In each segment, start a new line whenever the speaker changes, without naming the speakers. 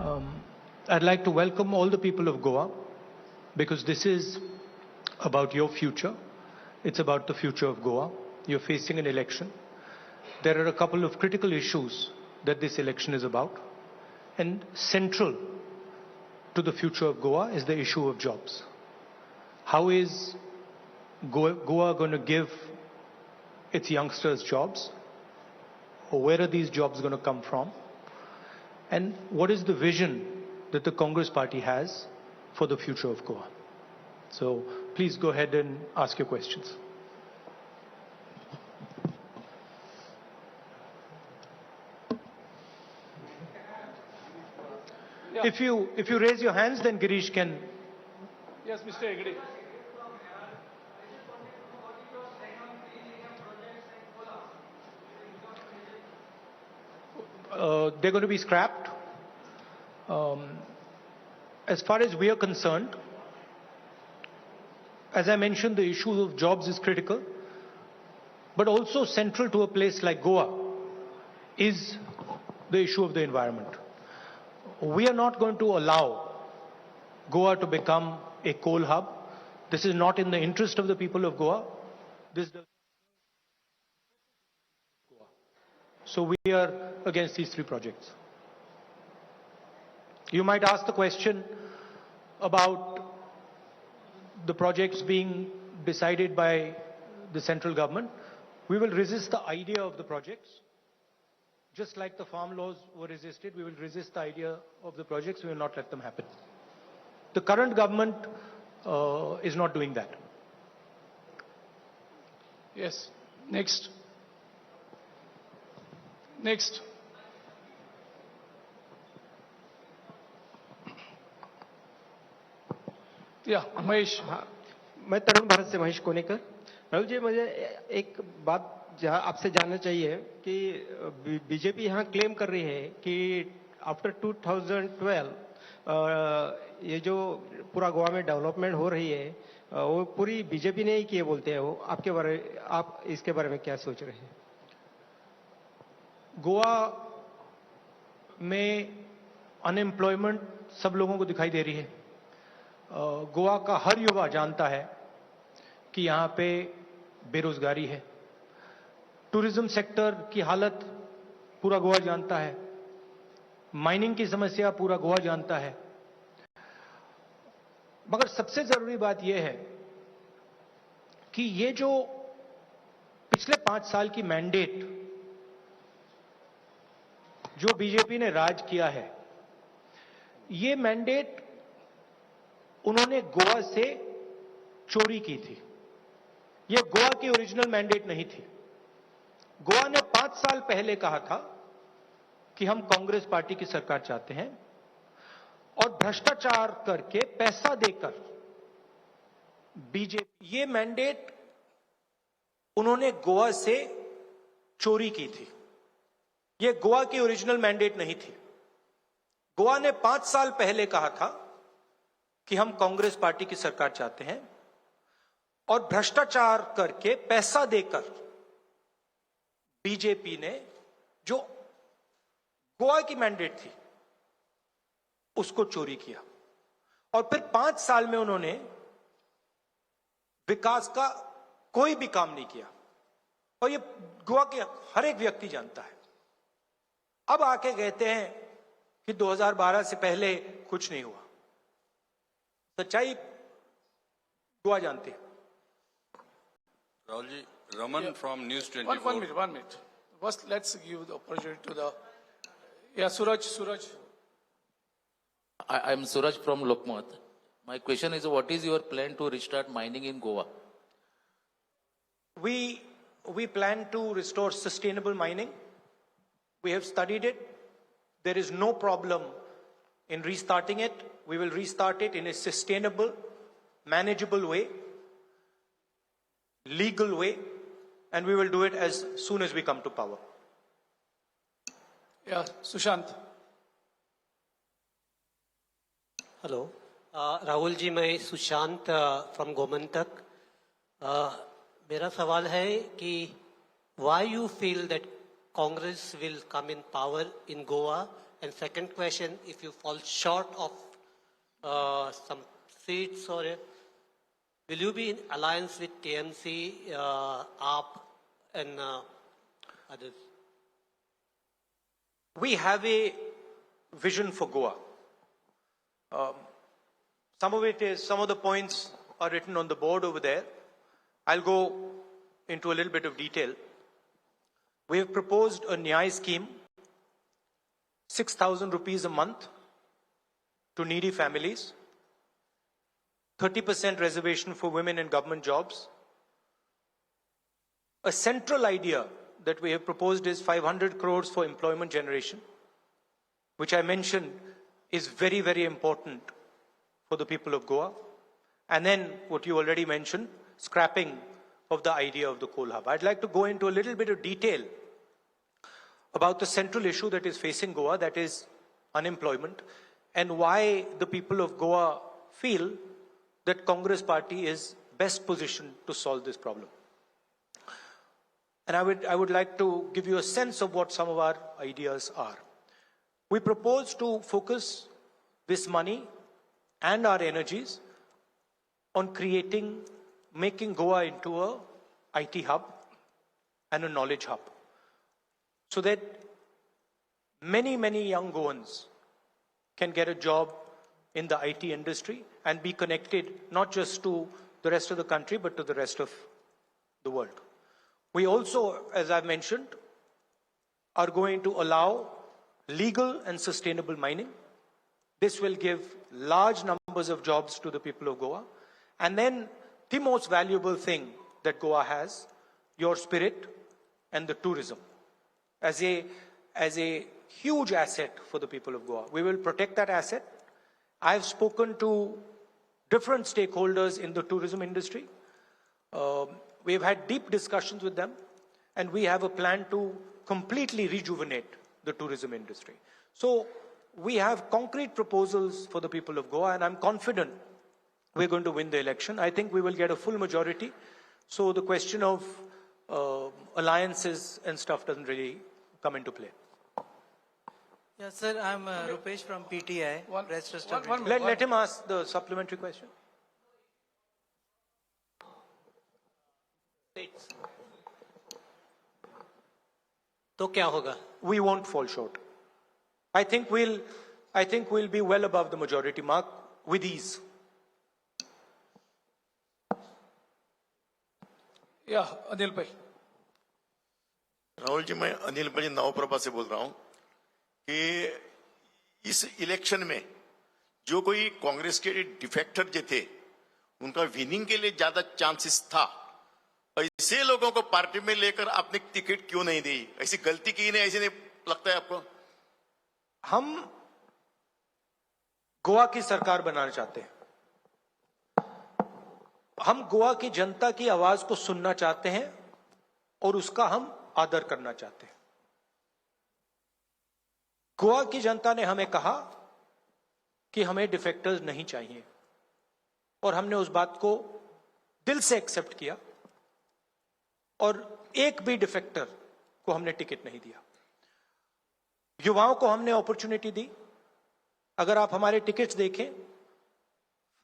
Um, I'd like to welcome all the people of Goa because this is about your future. It's about the future of Goa. You're facing an election. There are a couple of critical issues that this election is about. And central to the future of Goa is the issue of jobs. How is Goa going to give its youngsters jobs? Or where are these jobs going to come from? And what is the vision that the Congress Party has for the future of Goa? So please go ahead and ask your questions. Yeah. If you raise your hands, then Girish can.
Yes, Mr. Hegde.
They're going to be scrapped. As far as we are concerned, as I mentioned, the issue of jobs is critical, but also central to a place like Goa is the issue of the environment. We are not going to allow Goa to become a coal hub. This is not in the interest of the people of Goa. So we are against these three projects. You might ask the question about the projects being decided by the central government. We will resist the idea of the projects. Just like the farm laws were resisted, we will resist the idea of the projects. We will not let them happen. The current government is not doing that.
Yes. Next. Next. Yeah, Mahesh.
मैं तरुण भारत से महेश कोनेकर. राहुल जी, मुझे एक बात आपसे जानना चाहिए कि BJP यहाँ क्लेम कर रही है कि आफ्टर 2012 ये जो पूरा गोवा में डेवलपमेंट हो रही है वो पूरी बीजेपी ने ही किए बोलते हैं. वो आप इसके बारे में क्या सोच रहे हैं?
गोवा में अनएम्प्लॉयमेंट सब लोगों को दिखाई दे रही है. गोवा का हर युवा जानता है कि यहाँ पे बेरोजगारी है. टूरिज्म सेक्टर की हालत पूरा गोवा जानता है. माइनिंग की समस्या पूरा गोवा जानता है. मगर सबसे जरूरी बात यह है कि ये जो पिछले 5 साल की मैंडेट जो बीजेपी ने राज किया है, ये मैंडेट उन्होंने गोवा से चोरी की थी. ये गोवा की ओरिजिनल मैंडेट नहीं थी. गोवा ने 5 साल पहले कहा था कि हम कांग्रेस पार्टी की सरकार चाहते हैं और भ्रष्टाचार करके पैसा देकर बीजेपी, ये मैंडेट उन्होंने गोवा से चोरी की थी. ये गोवा की ओरिजिनल मैंडेट नहीं थी. गोवा ने 5 साल पहले कहा था कि हम कांग्रेस पार्टी की सरकार चाहते हैं और भ्रष्टाचार करके पैसा देकर बीजेपी ने जो गोवा की मैंडेट थी उसको चोरी किया. और फिर 5 साल में उन्होंने विकास का कोई भी काम नहीं किया. और ये गोवा के हर एक व्यक्ति जानता है. अब आके कहते हैं कि 2012 से पहले कुछ नहीं हुआ. सच्चाई गोवा जानते हैं.
Rahul ji, Raman from News 24.
One minute. First, let's give the opportunity to the. Yeah, Suraj.
I'm Suraj from Lokmat. My question is, what is your plan to restart mining in Goa?
We plan to restore sustainable mining. We have studied it. There is no problem in restarting it. We will restart it in a sustainable, manageable way, legal way, and we will do it as soon as we come to power.
Yeah, Sushant.
Hello Rahul ji, मैं Sushant from Gomantak. मेरा सवाल है कि why you feel that Congress will come in power in Goa And second question, if you fall short of some seats, or will you be in alliance with TMC, AAP, and others?
We have a vision for Goa. Some of the points are written on the board over there. I'll go into a little bit of detail. We have proposed a Nyay scheme, 6,000 rupees a month to needy families, 30% reservation for women in government jobs. A central idea that we have proposed is 500 crores for employment generation, which I mentioned is very, very important for the people of Goa. And then what you already mentioned, scrapping of the idea of the coal hub. I'd like to go into a little bit of detail about the central issue that is facing Goa, that is unemployment, and why the people of Goa feel that Congress party is best positioned to solve this problem. And I would like to give you a sense of what some of our ideas are. We propose to focus this money and our energies on making Goa into a IT hub and a knowledge hub, so that many, many young Goans can get a job in the IT industry and be connected not just to the rest of the country, but to the rest of the world. We also, as I've mentioned, are going to allow legal and sustainable mining. This will give large numbers of jobs to the people of Goa. And then the most valuable thing that Goa has, your spirit and the tourism, as a huge asset for the people of Goa. We will protect that asset. I've spoken to different stakeholders in the tourism industry. We've had deep discussions with them, and we have a plan to completely rejuvenate the tourism industry. So we have concrete proposals for the people of Goa, and I'm confident we're going to win the election. I think we will get a full majority. So the question of alliances and stuff doesn't really come into play.
Yes, sir. I'm Rupesh from PTI.
Let him ask the supplementary question.
तो क्या होगा?
We won't fall short. I think we'll be well above the majority mark with ease.
Yeah, Anil bhai.
Rahul ji, मैं अनिल भाई नवप्रभा से बोल रहा हूं कि इस इलेक्शन में जो कोई कांग्रेस के डिफेक्टर जो थे उनका विनिंग के लिए ज्यादा चांसेस था, ऐसे लोगों को पार्टी में लेकर आपने टिकट क्यों नहीं दी? ऐसी गलती की नहीं, ऐसे नहीं लगता है आपको?
हम गोवा की सरकार बनाना चाहते हैं। हम गोवा की जनता की आवाज को सुनना चाहते हैं और उसका हम आदर करना चाहते हैं। गोवा की जनता ने हमें कहा कि हमें डिफेक्टर्स नहीं चाहिए, और हमने उस बात को दिल से एक्सेप्ट किया, और एक भी डिफेक्टर को हमने टिकट नहीं दिया। युवाओं को हमने अपॉर्चुनिटी दी। अगर आप हमारे टिकट्स देखें,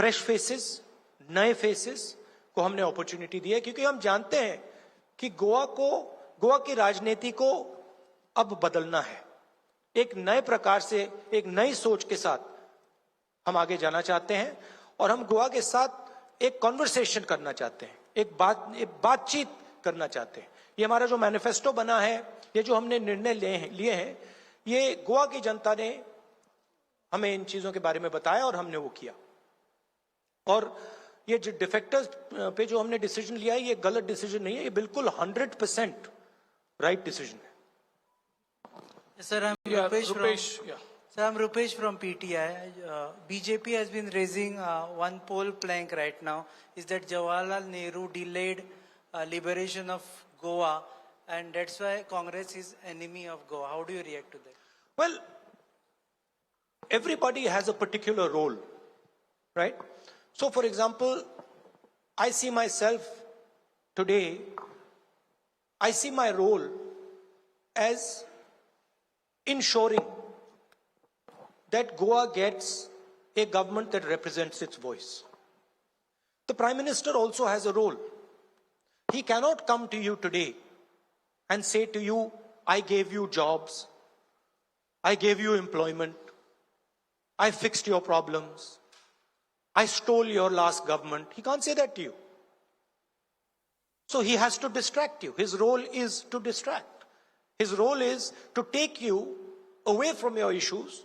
फ्रेश फेसेस, नए फेसेस को हमने अपॉर्चुनिटी दी है, क्योंकि हम जानते हैं कि गोवा की राजनीति को अब बदलना है। एक नए प्रकार से, एक नई सोच के साथ हम आगे जाना चाहते हैं, और हम गोवा के साथ एक कॉन्वर्सेशन करना चाहते हैं, एक बातचीत करना चाहते हैं। ये हमारा जो मैनिफेस्टो बना है, ये जो हमने निर्णय लिए हैं, ये गोवा की जनता ने हमें इन चीजों के बारे में बताया और हमने वो किया। और ये जो डिफेक्टर्स पे जो हमने डिसीजन लिया है, ये गलत डिसीजन नहीं है, ये बिल्कुल 100% राइट डिसीजन है।
Sir, I'm Rupesh from PTI. BJP has been raising one poll plank right now, is that Jawaharlal Nehru delayed liberation of Goa, and that's why Congress is enemy of Goa. How do you react to that?
Well, everybody has a particular role, right? So, for example, I see myself today, I see my role as ensuring that Goa gets a government that represents its voice. The Prime Minister also has a role. He cannot come to you today and say to you, I gave you jobs, I gave you employment, I fixed your problems, I stole your last government. He can't say that to you. So he has to distract you. His role is to distract. His role is to take you away from your issues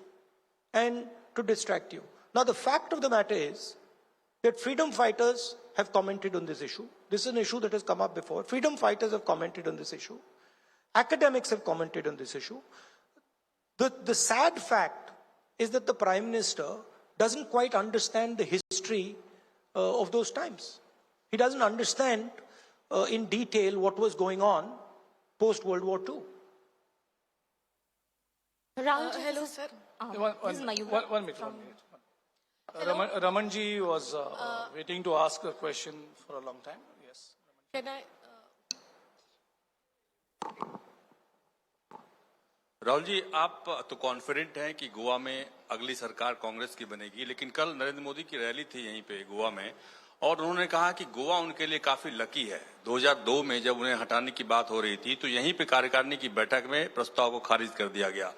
and to distract you. Now, the fact of the matter is that freedom fighters have commented on this issue. This is an issue that has come up before. Freedom fighters have commented on this issue. Academics have commented on this issue. The sad fact is that the Prime Minister doesn't quite understand the history of those times. He doesn't understand in detail what was going on post-World War II.
Rahul, hello, sir. This is Mayura.
One minute. Ramanji was waiting to ask a question for a long time. Yes.
Can I?
Rahul ji, आप तो confident हैं कि गोवा में अगली सरकार कांग्रेस की बनेगी, लेकिन कल नरेंद्र मोदी की रैली थी यहीं पे गोवा में और उन्होंने कहा कि गोवा उनके लिए काफी लकी है। 2002 में जब उन्हें हटाने की बात हो रही थी तो यहीं पे कार्यकारिणी की बैठक में प्रस्ताव को खारिज कर दिया गया।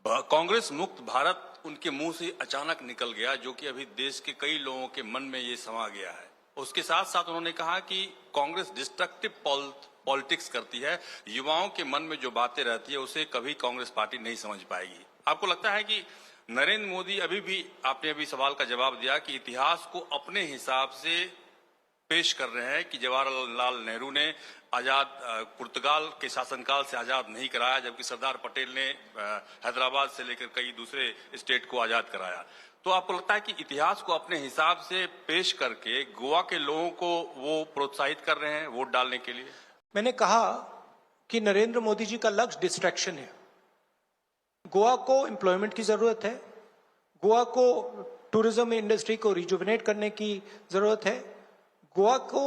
कांग्रेस मुक्त भारत उनके मुंह से अचानक निकल गया, जो कि अभी देश के कई लोगों के मन में ये समा गया है। उसके साथ साथ उन्होंने कहा कि कांग्रेस डिस्ट्रक्टिव पॉलिटिक्स करती है, युवाओं के मन में जो बातें रहती है उसे कभी कांग्रेस पार्टी नहीं समझ पाएगी। आपको लगता है कि नरेंद्र मोदी अभी भी, आपने अभी सवाल का जवाब दिया कि इतिहास को अपने हिसाब से पेश कर रहे हैं कि जवाहरलाल नेहरू ने आजाद पुर्तगाल के शासनकाल से आजाद नहीं कराया, जबकि सरदार पटेल ने हैदराबाद से लेकर कई दूसरे स्टेट को आजाद कराया। तो आपको लगता है कि इतिहास को अपने हिसाब से पेश करके गोवा के लोगों को वो प्रोत्साहित कर रहे हैं वोट डालने के लिए?
मैंने कहा कि नरेंद्र मोदी जी का लक्ष्य डिस्ट्रैक्शन है। गोवा को एम्प्लॉयमेंट की जरूरत है, गोवा को टूरिज्म इंडस्ट्री को रिजुविनेट करने की जरूरत है, गोवा को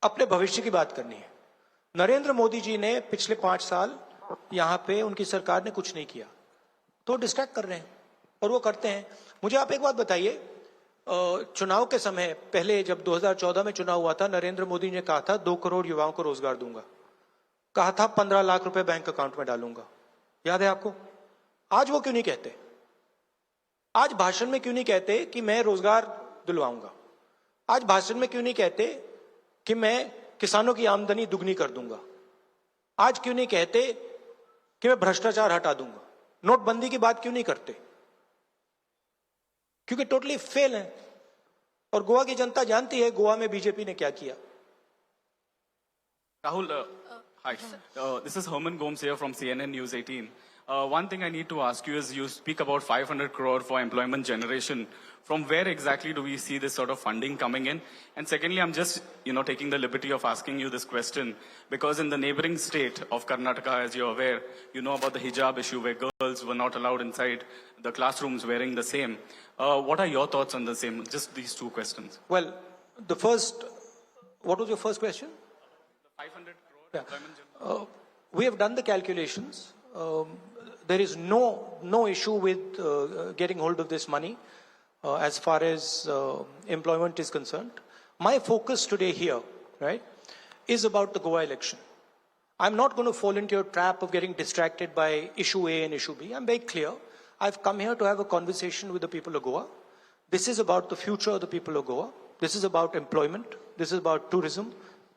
अपने भविष्य की बात करनी है। नरेंद्र मोदी जी ने पिछले 5 साल यहां पे उनकी सरकार ने कुछ नहीं किया, तो डिस्ट्रैक्ट कर रहे हैं और वो करते हैं। मुझे आप एक बात बताइए, चुनाव के समय पहले जब 2014 में चुनाव हुआ था, नरेंद्र मोदी ने कहा था 2 करोड़ युवाओं को रोजगार दूंगा, कहा था 15 लाख रुपए बैंक अकाउंट में डालूंगा। याद है आपको? आज वो क्यों नहीं कहते? आज भाषण में क्यों नहीं कहते कि मैं रोजगार दिलवाऊंगा? आज भाषण में क्यों नहीं कहते कि मैं किसानों की आमदनी दुगनी कर दूंगा? आज क्यों नहीं कहते कि मैं भ्रष्टाचार हटा दूंगा? नोटबंदी की बात क्यों नहीं करते? क्योंकि टोटली फेल है और गोवा की जनता जानती है गोवा में बीजेपी ने क्या किया।
Rahul, hi. This is Herman Gomes here from CNN News 18. One thing I need to ask you is, you speak about 500 crore for employment generation. From where exactly do we see this sort of funding coming in? And secondly, I'm just, taking the liberty of asking you this question, because in the neighboring state of Karnataka, as you're aware, you know about the hijab issue where girls were not allowed inside the classrooms wearing the same. What are your thoughts on the same? Just these 2 questions.
Well, what was your first question?
500 crore employment generation.
We have done the calculations. There is no issue with getting hold of this money as far as employment is concerned. My focus today here, right, is about the Goa election. I'm not going to fall into your trap of getting distracted by issue A and issue B. I'm very clear. I've come here to have a conversation with the people of Goa. This is about the future of the people of Goa. This is about employment. This is about tourism.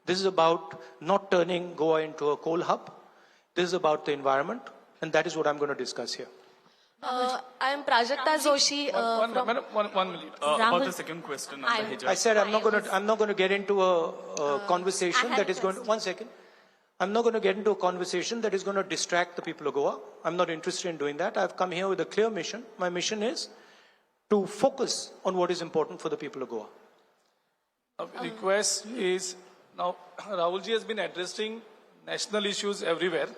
This is about not turning Goa into a coal hub. This is about the environment. And that is what I'm going to discuss here.
I am Prajakta Joshi.
One minute.
About the second question on the hijab.
I said I'm not going to get into a conversation that is going to, 1 second. I'm not going to get into a conversation that is going to distract the people of Goa. I'm not interested in doing that. I've come here with a clear mission. My mission is to focus on what is important for the people of Goa.
Request is, now Rahul ji has been addressing national issues everywhere.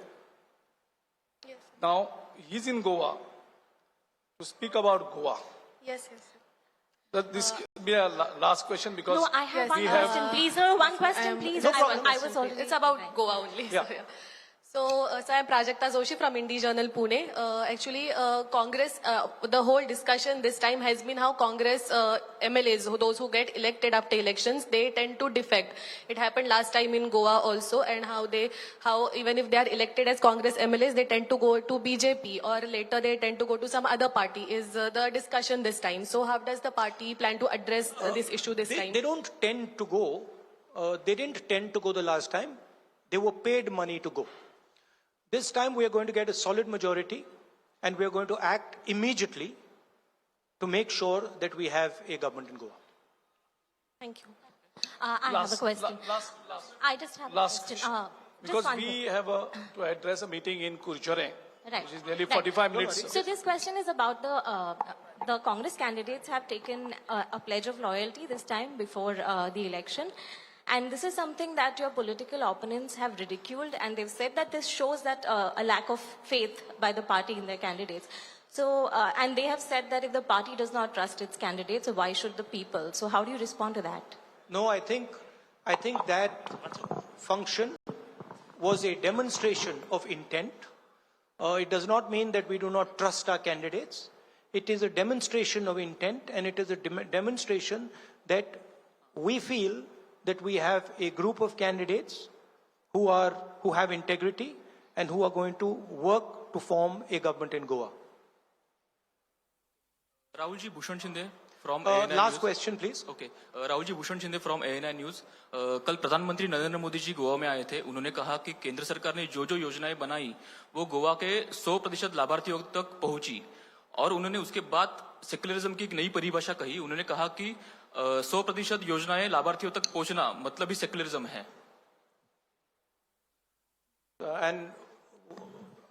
Yes.
Now he's in Goa to speak about Goa.
Yes.
This will be a last question because
No, I have one question, please, sir. One question, please.
No problem.
I was already. It's about Goa only.
Yeah.
So I'm Prajakta Joshi from Indie Journal, Pune. Actually, Congress, the whole discussion this time has been how Congress MLAs, those who get elected after elections, they tend to defect. It happened last time in Goa also, and how even if they are elected as Congress MLAs, they tend to go to BJP, or later they tend to go to some other party, is the discussion this time. So how does the party plan to address this issue this time?
They don't tend to go. They didn't tend to go the last time. They were paid money to go. This time we are going to get a solid majority, and we are going to act immediately to make sure that we have a government in Goa.
Thank you.
I have a question. I just have a question.
Because we have to address a meeting in Kurchare,
Right.
which is nearly 45 minutes.
So this question is about the Congress candidates have taken a pledge of loyalty this time before the election. And this is something that your political opponents have ridiculed, and they've said that this shows that a lack of faith by the party in their candidates. So, and they have said that if the party does not trust its candidates, so why should the people? So how do you respond to that?
No, I think that function was a demonstration of intent. It does not mean that we do not trust our candidates. It is a demonstration of intent, and it is a demonstration that we feel that we have a group of candidates who have integrity and who are going to work to form a government in Goa.
Rahul ji, Bhushan Shinde from
last question, please.
Okay, Rahul ji, Bhushan Shinde from ANI News. कल प्रधानमंत्री नरेंद्र मोदी जी गोवा में आए थे. उन्होंने कहा कि केंद्र सरकार ने जो योजनाएं बनाई वो गोवा के 100% लाभार्थियों तक पहुंची, और उन्होंने उसके बाद सेक्युलरिज्म की एक नई परिभाषा कही. उन्होंने कहा कि 100% योजनाएं लाभार्थियों तक पहुंचना मतलब ही सेक्युलरिज्म है.
एंड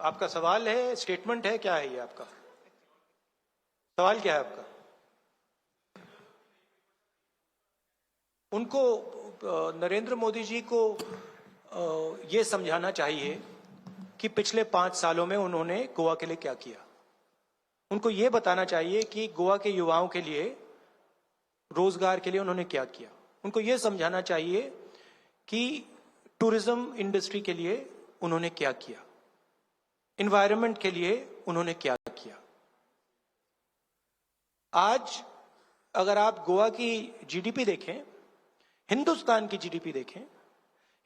आपका सवाल है, स्टेटमेंट है, क्या है ये आपका सवाल? क्या है आपका? उनको नरेंद्र मोदी जी को ये समझाना चाहिए कि पिछले 5 सालों में उन्होंने गोवा के लिए क्या किया. उनको ये बताना चाहिए कि गोवा के युवाओं के लिए, रोजगार के लिए उन्होंने क्या किया. उनको ये समझाना चाहिए कि टूरिज्म इंडस्ट्री के लिए उन्होंने क्या किया, एनवायरनमेंट के लिए उन्होंने क्या किया. आज अगर आप गोवा की जीडीपी देखें, हिंदुस्तान की जीडीपी देखें,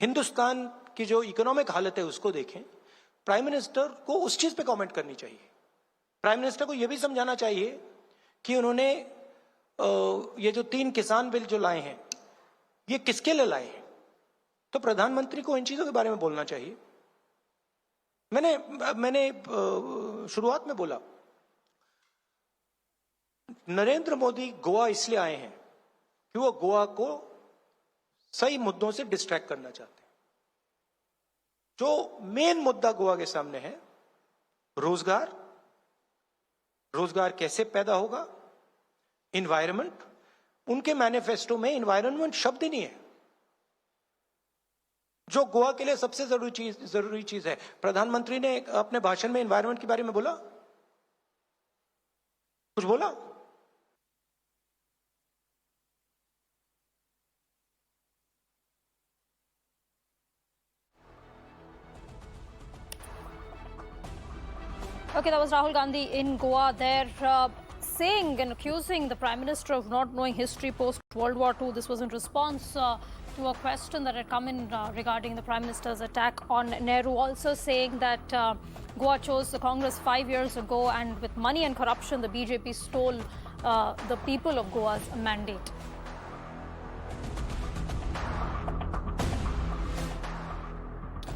हिंदुस्तान की जो इकोनॉमिक हालत है उसको देखें, प्राइम मिनिस्टर को उस चीज पे कमेंट करनी चाहिए. प्राइम मिनिस्टर को यह भी समझाना चाहिए कि उन्होंने ये जो 3 किसान बिल जो लाए हैं ये किसके लिए लाए हैं. तो प्रधानमंत्री को इन चीजों के बारे में बोलना चाहिए. मैंने शुरुआत में बोला, नरेंद्र मोदी गोवा इसलिए आए हैं कि वो गोवा को सही मुद्दों से डिस्ट्रैक्ट करना चाहते हैं. जो मेन मुद्दा गोवा के सामने है, रोजगार कैसे पैदा होगा, इन्वायरमेंट, उनके मैनिफेस्टो में इन्वायरमेंट शब्द ही नहीं है, जो गोवा के लिए सबसे जरूरी चीज है. प्रधानमंत्री ने अपने भाषण में इन्वायरमेंट के बारे में बोला, कुछ बोला?
Okay, that was Rahul Gandhi in Goa. They're saying and accusing the Prime Minister of not knowing history post-World War II. This was in response to a question that had come in regarding the Prime Minister's attack on Nehru. Also saying that Goa chose the Congress 5 years ago, and with money and corruption, the BJP stole the people of Goa's mandate.